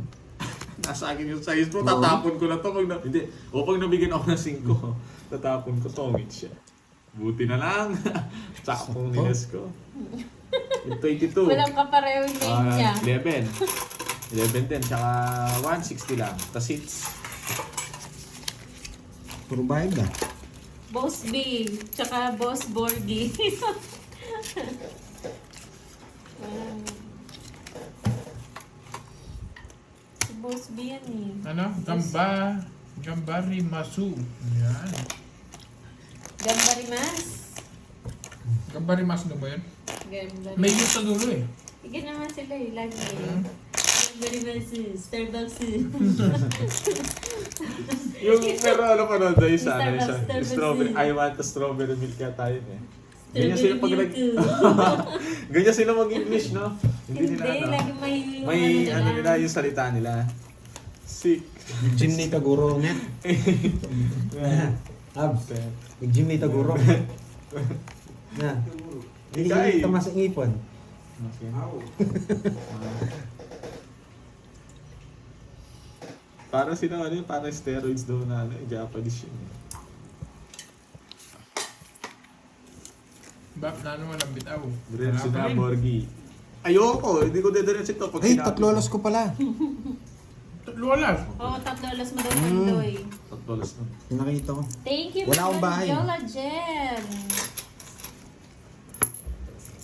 Nasa akin yung size mo, tatapon ko na to. Hindi. O pag nabigyan ako ng 5, tatapon ko to. siya. Buti na lang. Sakong nilas ko. Yung 22. Walang kapareho yung name niya. 11. 11 din. Tsaka 160 lang. Tas hits. Puro bayad ba? Boss B, tsaka Boss Borgie. Si Boss B yan eh. Ano? Gambari Masu. Yan. Gambari Mas. Gambari Masu na ba yun? Gambari. May yun sa dulo eh. Sige naman sila eh, lagi eh. Gambari Mas, Starbucks. Yung pero ano pa nun dahil sa ano Starbucks, siya. Starbucks Strawberry. din. I want a strawberry milk yata yun eh. Ganyan sila pag Strawberry nag... milk. Ganyan sila mag-English, no? Hindi, nila ano. lagi may May ano nila yung salita nila. Sick. Gym ni Taguro net. Abs. Nag-gym ni Taguro. Na. Hindi Ikay. tamas ang ipon. Okay. Para sila ano yun, parang steroids daw na ano, Japanese yun. Bap na ano walang bitaw. Diretso Wala pa na, rin. Borgie. Ayoko, hindi ko didiretso ito. Pag Ay, sinabi tatlo ko. alas ko pala. Lolas. Oo, tatlo alas mo daw Pandoy. Tatlo alas na. Nakita ko. Thank you, Wala akong bahay. Yola Jen.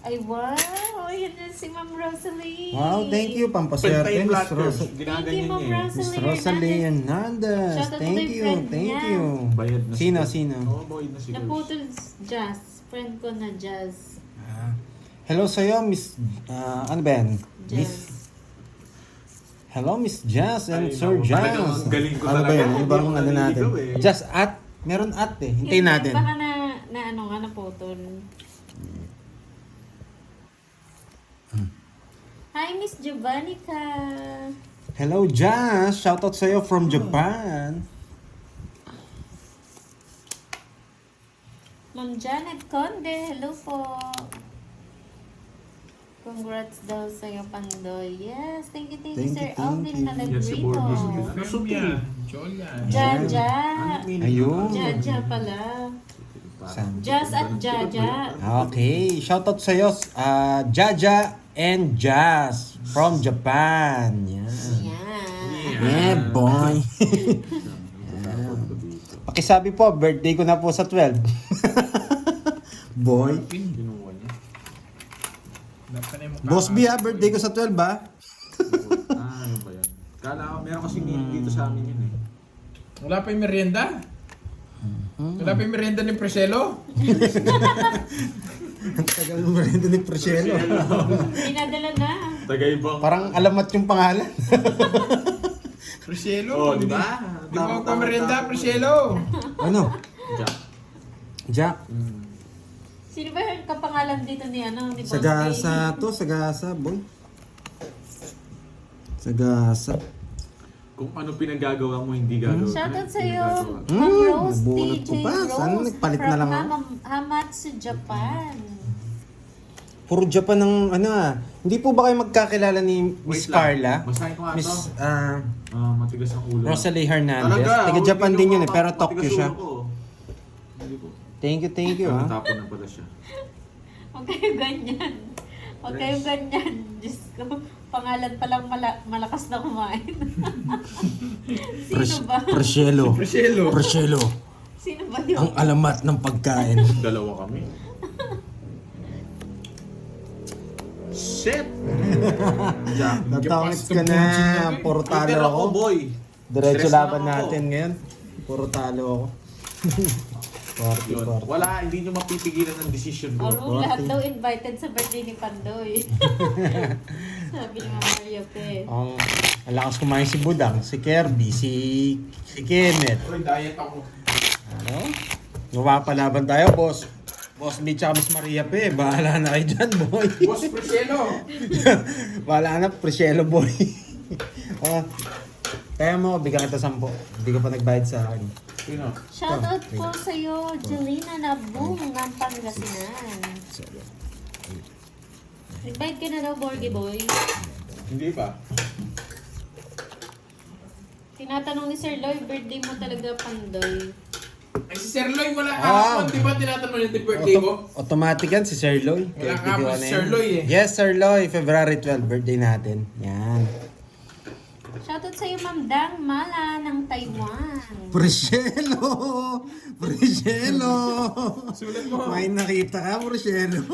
Ay, wow! Ayan na si Ma'am Rosalie. Wow, thank you. Pampaswerte, Pentay Miss platters. Rosa. Thank you, Ginaganyan Ma'am niya eh. Miss Rosalie Rosalie Hernandez. Hernandez. Shout out to Thank the you, friend thank niya. you. Bayad na Sino, siguro. sino? Oo, bayad na siguro. Naputol Jazz. Friend ko na Jazz. Hello sa'yo, Miss... ano ba yan? Miss... Jazz. Hello, Miss Jazz and Ay, Sir naku, Jazz. talagang ang galing ko Ano ba talaga. yan? Ano Hindi bang ako ano natin? naliligaw eh. Just at? Meron at eh. Hintayin Hindi, natin. Baka na ano nga, naputol. Hi, Miss Giovannica. Hello, Jazz. Shoutout sa'yo from Japan. Ma'am Janet Conde, hello po. Congrats daw sa'yo, Pandoy. Yes, thank you, Thank Sir you, thank Alvin you. Yan si Malagrito. Borges. Femia. Jolia. Jaja. Ayun. Jaja pala. Saan? Jazz at Jaja. Okay. Shoutout sa'yo, Jaja and Jazz from Japan. Yan. Yan. Yeah, boy. Pakisabi po, birthday ko na po sa 12. Boy. Ginuha niya. Dapat na yung mukha. Boss B ha, birthday ko sa 12 ba? Ano ba yan? Kala ko, meron kasi dito sa amin yun eh. Wala pa yung merienda? Wala pa yung merienda ni Priscelo? Ang tagal mo rin ni Priscelo. Pinadala na. Tagaibang. Parang alamat yung pangalan. Priscelo? Oh, di ba? Di ba pa merienda, Priscelo? Ano? Jack. Jack. Sino ba yung kapangalan dito ni ano? Ni Boss Sagasa to, Sagasa, boy. Sagasa. Kung ano pinagagawa mo, hindi gagawin. Shoutout sa'yo, Pinagagawa. Ma'am Rose bunot DJ ko pa. Sana Rose nagpalit from na lang ako. Hamatsu, Japan. Puro Japan ng ano ah. Hindi po ba kayo magkakilala ni Miss Wait lang. Carla? Basahin ko nga Miss to. Matigas ang ulo. Rosalie Hernandez. Talaga, Taga Japan hindi din ko yun eh, pero matigas Tokyo ulo siya. ko. Hindi ko. Thank you ah. Natapon na pala siya. Huwag kayo ganyan. Huwag kayo ganyan. Diyos ko, pangalan palang malakas na kumain. Sino ba? Priscelo. Priscelo. Priscelo. Sino ba yun? Ang alamat ng pagkain. Dalawa kami. Shit! Jack. Natangit ka na. Puro talo Pero ako. boy. Diretso Stress na laban ako. natin ngayon. Puro talo ako. Yun. 40. Wala, hindi nyo mapipigilan ng decision ko. Aro, lahat daw invited sa birthday ni Pandoy. Sabi ni Mama Maria Pe. Ang lakas kumain si Budang, si Kirby, si Kenneth. Uy, diet ako. Ano? Mapapalaban tayo, boss. Boss B tsaka Miss Maria Pe. Bahala na kayo dyan, boy. Boss Priscelo. Bahala na, Priscelo boy. Kaya mo, bigyan kita 10. Hindi ka pa nagbayad sa akin. Sino? Shoutout po sa'yo, Jelena Nabung ng Pangasinan. Nag-bite ka na daw, Borgie Boy. Hindi pa. Tinatanong ni Sir Lloyd, birthday mo talaga, Pandoy. Ay, si Sir Loy wala kahapon. Di ba tinatanong niya yung birthday ko? Automatic yan si Sir Loy. Wala Kaya ka video po na si yan. Sir Loy eh. Yes, Sir Loy. February 12, birthday natin. Yan. Shoutout sa'yo, Ma'am Dang Mala ng Taiwan. Priscelo! Priscelo! Sulat mo. May nakita ka, Priscelo.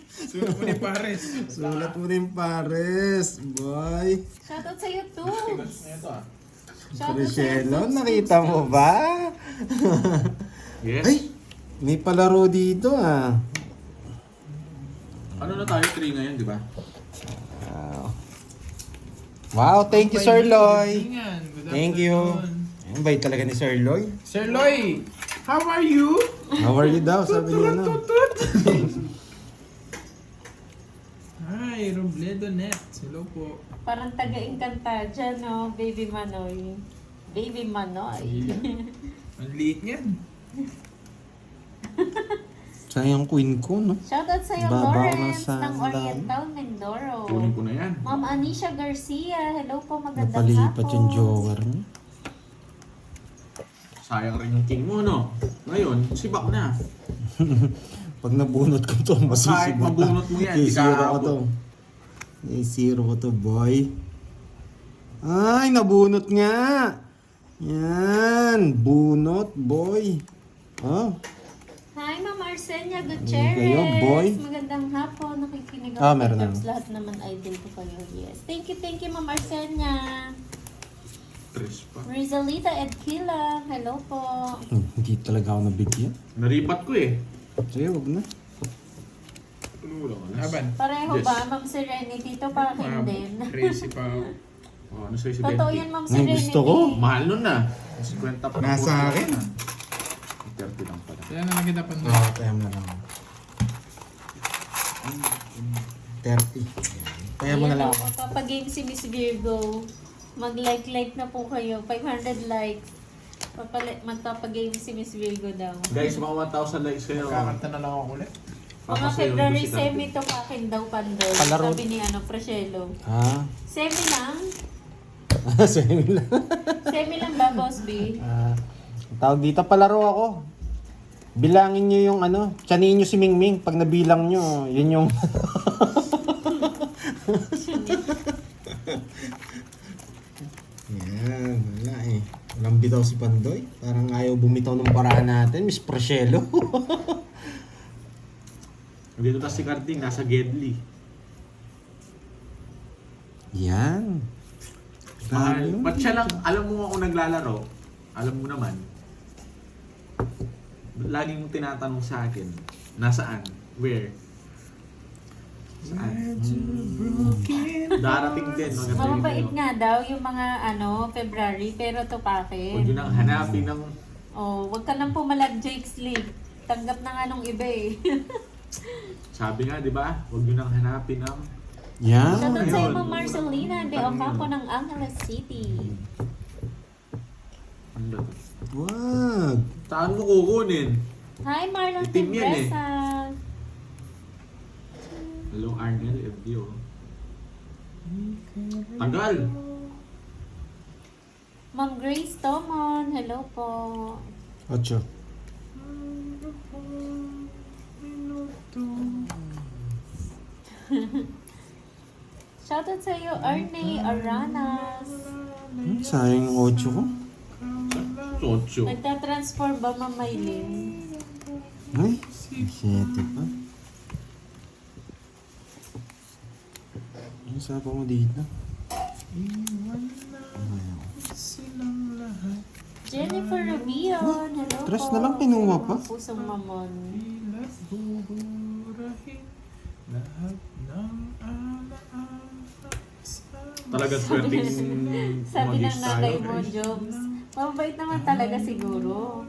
Sulat mo ni Pares. Sulat mo din, Pares. Boy. Shoutout sa'yo, Tubes. Ito ah. Shoutout sa'yo, Priscelo, Tubes, nakita Tubes, mo Tubes. ba? Yes. Ay! May palaro dito ah. Ano na tayo? 3 ngayon, di ba? Wow, thank you, Sir Loy. Good Thank you. afternoon. Ang bait talaga ni Sir Loy. Sir Loy, how are you? How are you daw? Sabi niya na. Hi, Robledo Net. Hello po. Parang taga-Encanta dyan, no? Baby Manoy. Baby Manoy. Ang liit niyan. Sayang queen ko, no? Shoutout sa'yo, Baba ko ng Lawrence ng sandal. Oriental Mindoro. Kunin ko na yan. Ma'am Anisha Garcia, hello po, magandang Napalipat hapon. yung joker niya. Sayang rin yung king mo, no? Ngayon, sibak na. Pag nabunot ko to, Kahit masisibot mabunot mo yan, di ka I-zero ko aabot. to. I-zero ko to, boy. Ay, nabunot nga. Yan, bunot, boy. Oh, Hi, Ma'am Arsenia kayo, Gutierrez. boy. Magandang hapon. Nakikinig Ah, ako. meron Perbs. na. Lahat naman idol ko kayo. Yes. Thank you, Ma'am Arsenia. Tres pa. Rizalita Edkila, hello po. hindi talaga ako nabigyan. Naripat ko eh. Sige, wag na. Ano mo lang, alas? Laban. Pareho Yes. ba, Ma'am Serenity? Ito pa akin din. Crazy pa ako. Oh, ano sa'yo si Totoo Benty? yan, Ma'am Ang Serenity. gusto ko. Mahal nun na. 50 pa. Nasa akin. 30 lang pala. Kaya na lang kita pa. Oo, kaya mo na lang. 30. Kaya mo na lang ako. Papag-game si Miss Virgo. Mag-like na po kayo. 500 likes. Magpapag-game si Miss Virgo daw. Guys, mga 1,000 likes kayo. Kakanta na lang ako ulit. Mga Papasayaw February ko si semi Tati. to pakin daw Pandoy. Palaro. Sabi ni Preselo. Ha? Semi lang? Same lang. Semi lang ba, Boss B? Tawag dito, palaro ako. Bilangin nyo yung ano, tiyanin nyo si Mingming. Pag nabilang nyo, yun yung... Yan, wala eh. Walang bitaw si Pandoy. Parang ayaw bumitaw ng paraan natin, Miss Priscelo. Dito tas si Carding, nasa Gedli. Yan. Mahal. Grabe. Ba't siya lang, alam mo ako naglalaro, alam mo naman, lagi mong tinatanong sa akin, nasaan? Where? Saan? Darating din. Mababait nga daw yung mga February, pero to Huwag pakin. yun ang hanapin ng... Oh, wag ka nang pumalag, Jake's League. Tanggap na nga nung iba eh. Sabi nga, di ba? Huwag yun ang hanapin ng... Yan. Shoutout sa'yo, Ayun. Ma'am Marcelina de Ocampo ng Angeles City. Ano ba to? Wag. Saan mo kukunin? Hi, Marlon Itim yan eh. Timbresa. Hello, Arnel, FDO. Tagal! Ma'am Grace Tomon, hello po. 8. Shoutout sa'yo, Arne Aranas. Sayang yung 8 ko. Socho. Nagtatransform ba, Ma'am Maylin? Ay, 7 pa. Ano sabi mo dito? Silang lahat. Jennifer Rubion, hello Tres po. na lang kinuha pa? Mga pusong mamon. Ilat buburahin. Lahat ng alaala. Talaga swerteng Sabi ng mag-is nanay tayo, mo, guys. Jobs. Mabait naman talaga siguro.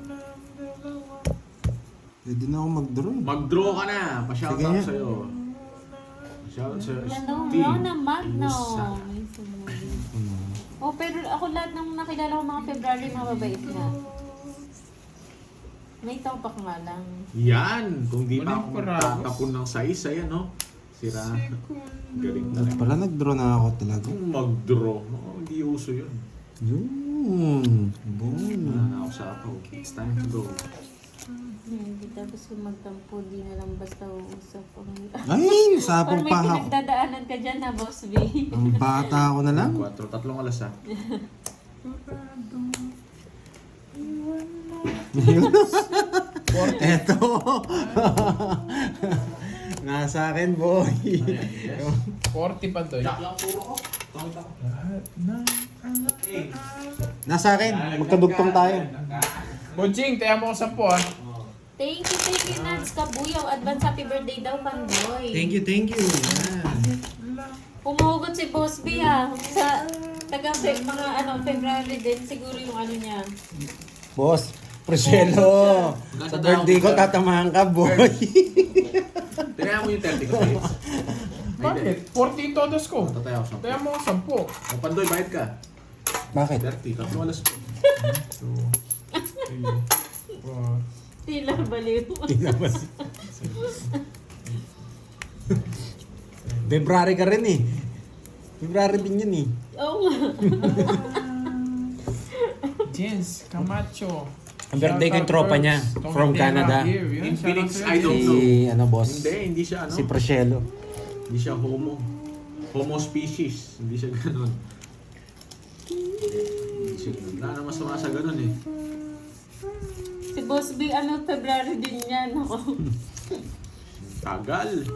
Pwede na ako mag-draw. Mag-draw ka na. Pa-shoutout Sige nga. sa'yo. Pa-shoutout sa'yo. Hello, Steve Rona Magno. Ilusa. May sumulit. Oh, Oh, pero ako lahat ng nakilala ko mga February, mababait na. May topak nga lang. Yan! Kung di pa Walang ako paragos. magtatapon ng size, ayan no? Sira. Galing talaga. Pala nag-draw na ako talaga. Kung mag-draw, hindi uso yun. Yun. Boom. Wala na ako sa ako. It's time to go. Hindi tapos kung magtampo, di na lang basta uusap. Ay, Or sapong may pa ako. pinagdadaanan ka dyan na, Boss B. Ang bata ako na lang. 4, 3 alas ah. Eto. Nasa akin, boy. Ayan, yes. 40 pa doy. Jack lang puro ko. Tawag ako. Lahat ng anak. Nasa akin. Magkadugtong tayo. Bojing, tayo mo ko 10 ah. Thank you, Nats Kabuyaw. Advance happy birthday daw, Pandoy. Thank you. Yan. Pumuhugot si Boss B ha. Sa mga February din, siguro yung ano niya. Boss, Priscelo. Sa birthday ko, tatamahan ka, boy. Tinayan mo yung 30 ko, Fritz. Bakit? 40 todos ko. Tataya ako Tayo 10. mo ko 10. Ang Pandoy, bayad ka. Bakit? 30, 3 alas ko. Tila baliw. February ka rin eh. February din yun eh. Oo nga. Jens Camacho. Ang birthday ko yung tropa niya, from Canada. In Phoenix, I don't know. Si, boss? Hindi siya ano. Si Priscelo. Hindi siya homo species. Hindi siya ganun. Hindi siya ganun. Wala na masama sa ganun eh. Si Boss B, February din yan. Ako. Tagal.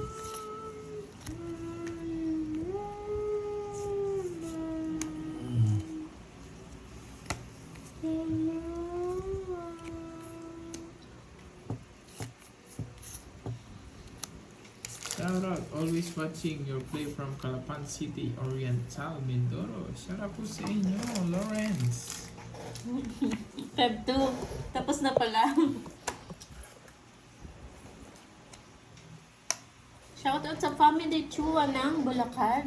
Shout out, always watching your play from Calapan City, Oriental, Mindoro. Shout out po sa inyo, Lawrence. Feb 2. Tapos na pala. Shoutout sa family Chua ng Bulacan.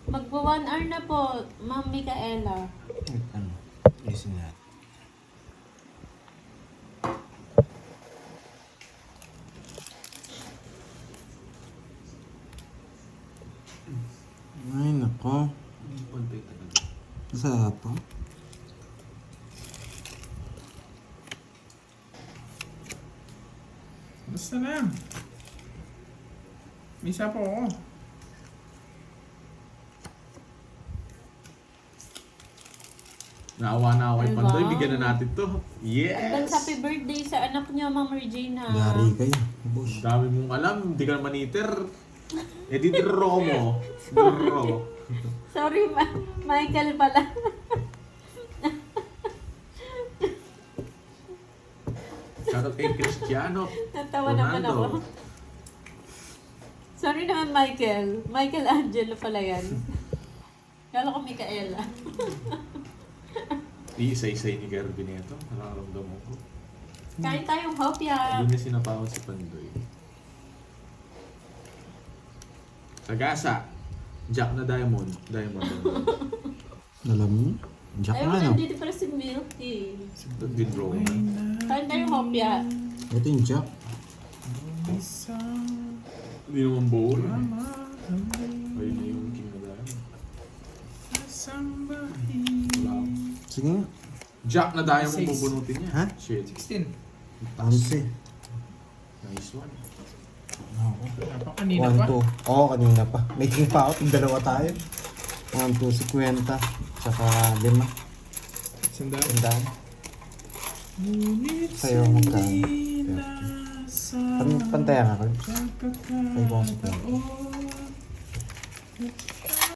Magwa 1 hour na po, Ma'am Micaela. Listen that. Ay, nako. Pantay talaga. Masarap po. Basta na. May isa po ako. Naawa na ako kay Ay, Pandoy. wow. Bigyan na natin to. Advance Yes! happy birthday sa anak niya, Ma'am Regina. Yari kayo, boss. Ang dami mong alam. Hindi ka naman iter. Eh di draw mo. Draw. Sorry, Michael pala. Shoutout kay Cristiano. Natawa naman ako. Ronaldo. Sorry naman, Michael. Michael Angelo pala yan. Kala ko Micaela. Iisa-isay ni Gervin ito. Nararamdaman ko. Kain tayong hopya. Doon niya sinapawan si Pandoy. Sagasa. Jack na diamond. Diamond. Alam mo? Jack Ayaw, na, no? nandito pala si Milky. Doon din draw mo. Kain tayong hopya. Ito yung Jack. Isa, Hindi naman buo yun. mama, Ayun na yung king na diamond. sambahi. Wala ako. Sige nga. Jack na diamond Six. bubunutin niya. Ha? Shit. 16. Onse. Nice one. Ako. Napakanina 1, pa. 2. Oo, kanina pa. May king pa ako. Yung dalawa tayo. 1, 2, 50. Tsaka 5. Sandali. Tandaan. Ngunit Sa'yo, magkano? hindi nasa Pantayan ako. pagkakataon. Ay, baka sa